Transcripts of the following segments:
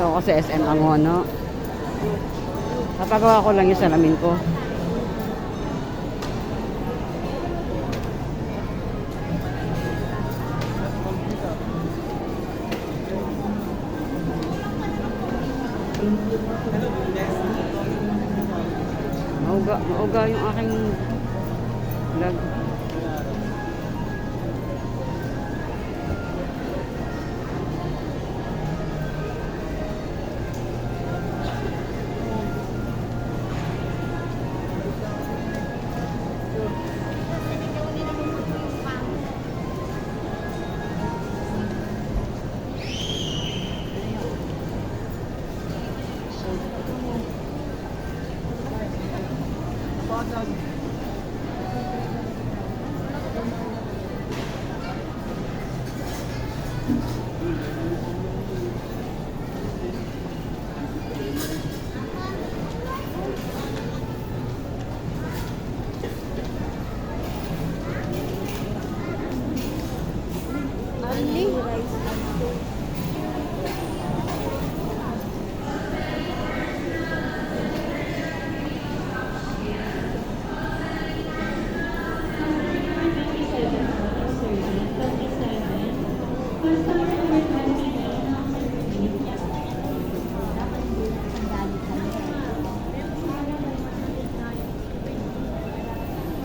Ito ako sa SM Angono. Papagawa ko lang yung salamin ko. Mauga yung aking vlog.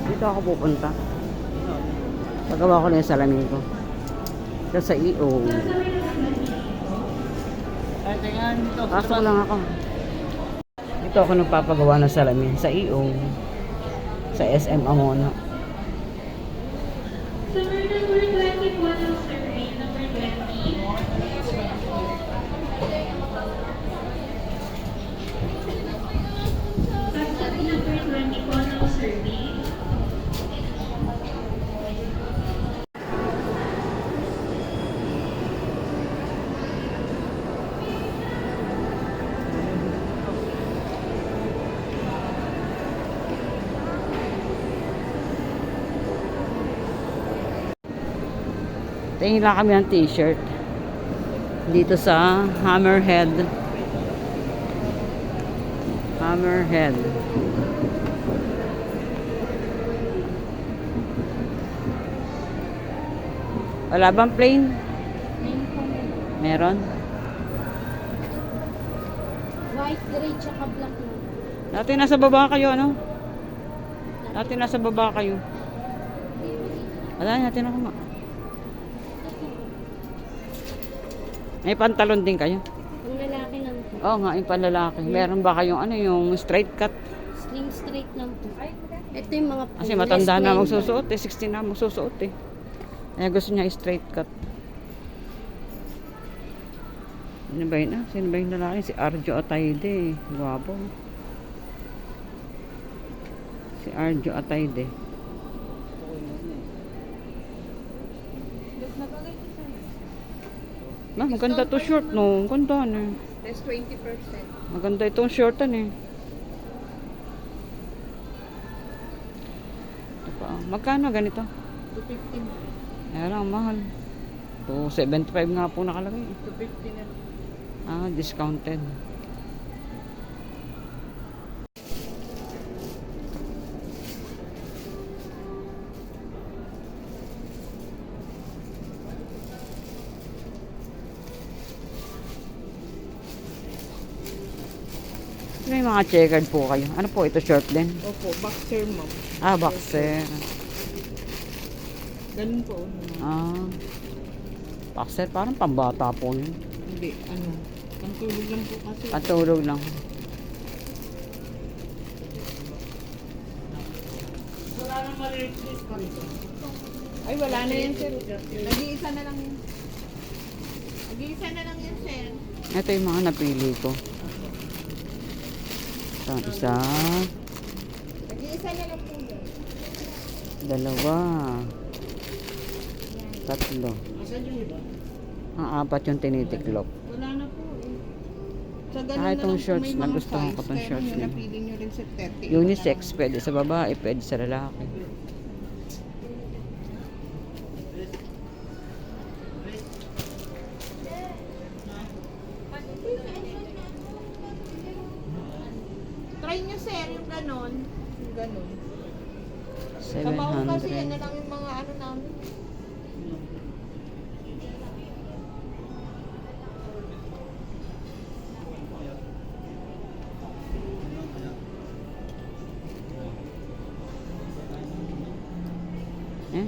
Dito ako pupunta. Pagawa ko na yung salamin ko. Ito sa EO. Pasok lang ako. Dito ako nagpapagawa ng salamin sa EO. Sa SM Angono. Summer number 21 survey number 20. Subject number 21 survey. Tingin lang kami ng t-shirt dito sa Hammerhead. Wala bang plain? Meron? White, gray, tsaka black na. Dati nasa baba kayo, ano? Dati nasa baba kayo. Wala natin ako nga. May pantalon din kayo? Ang lalaki lang po. Oo nga, yung panlalaki. Meron ba kayong ano, yung straight cut? Sling straight lang po. Ito yung mga Kasi matanda na magsusuot eh. 16 na magsusuot eh. Kaya gusto niya straight cut. Sino ba yun? Sino ba yung lalaki? Si Arjo Atayde. Guwapo. Si Arjo Atayde. Maganda to short no. Maganda na. There's 20%. Maganda itong shortan eh. Ito pa. Magkano ganito? 250. Ayan lang, mahal. 275 nga po nakalagay. 250 na. Discounted. May mga checkered po kayo. Ano po ito, short din? Opo, boxer ma'am. Boxer. Ganun po. Boxer, parang pambata po yun. Hindi, pantulog lang po kasi. Patulog lang. Wala nang ma-replace pa rin. Ay, wala na yan, sir. Nag-iisa na lang yun. Nag-iisa na lang yan, sir. Ito yung mga napili ko. Isa. Nag-iisa na lang po yun. Dalawa. Tatlo. Asan yung iba? Apat yung tinitiklop. Wala na po eh. Sa ganun Ah, na itong lang po shorts, may mga nagustuhan ko size, tong pero shorts niya. napili nyo rin sa 30. Unisex, pwede sa babae, pwede sa lalaki. Try nyo, sir, yung ganon. Yung ganon. Sa Mau kasi yan 700. na lang yung mga ano namin.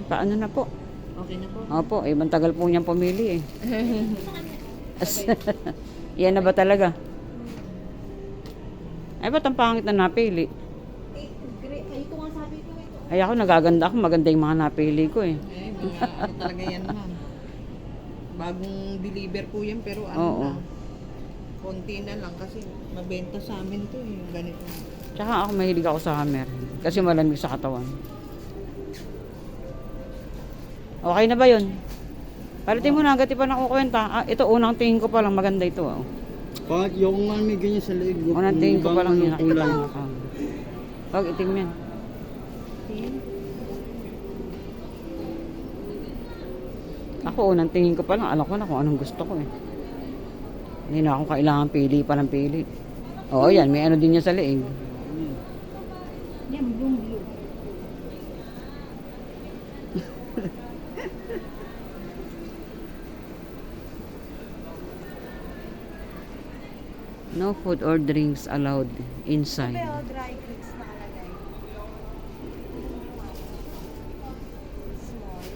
Paano na po? Okay na po. Opo, ibang tagal po niyang pumili eh. Yan na ba talaga? Ay, ba't ang pangit na napili? Ay, ito nga sabi ko ito. Ay, ako nagaganda ako. Maganda yung mga napili ko eh. Mga ano talaga yan, ma'am. Bagong deliver po yan, pero ano Oo. na. Konti na lang kasi mabenta sa amin to yung ganito. Tsaka ako mahilig ako sa hammer. Kasi malamig sa katawan. Okay na ba yun? Palitin mo na, agad pa nakukwenta. Ito, unang tingin ko pa lang, maganda ito. Oh. Bakit yung may ganyan sa leeg? Unang tingin ko pa lang yun, nakita kulay. ko. Wag, itim yan. Ako, unang tingin ko pa lang, alam ko na kung anong gusto ko eh. Hindi na ako kailangan pili pa ng pili. Oo, yan, may ano din yan sa leeg. Yan, yung blue. No food or drinks allowed inside. Dry goods nakalagay. Small.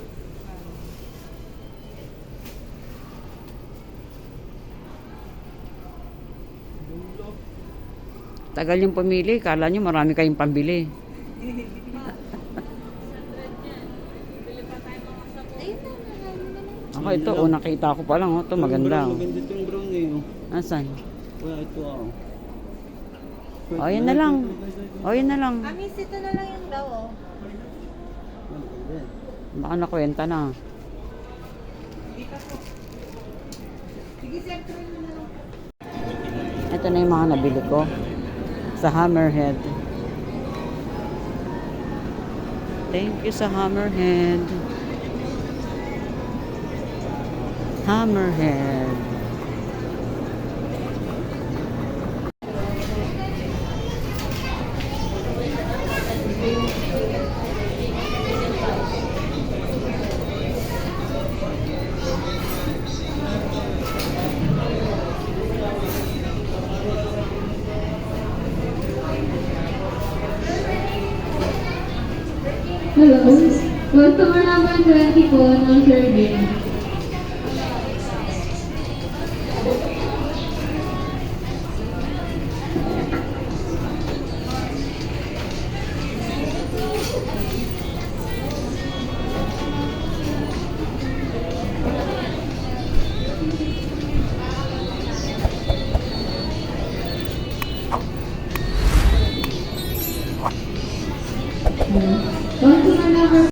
Tagal yung pumili, kala nyo marami kayong pambili. Ayun na, Ako ito, unang kita ko pa lang, oh, ito maganda. Oh. Maganda itong brown eh. Oh. Nasaan? Wala ito ah. O, yan na lang. O, yan na lang. Amis, ito na lang yung daw, oh. Baka nakwenta na. Sige, sir, try nyo na lang. Ito na yung mga nabili ko. Sa Hammerhead. Thank you sa Hammerhead. Hammerhead. Hello. Customer number 20 po ng survey.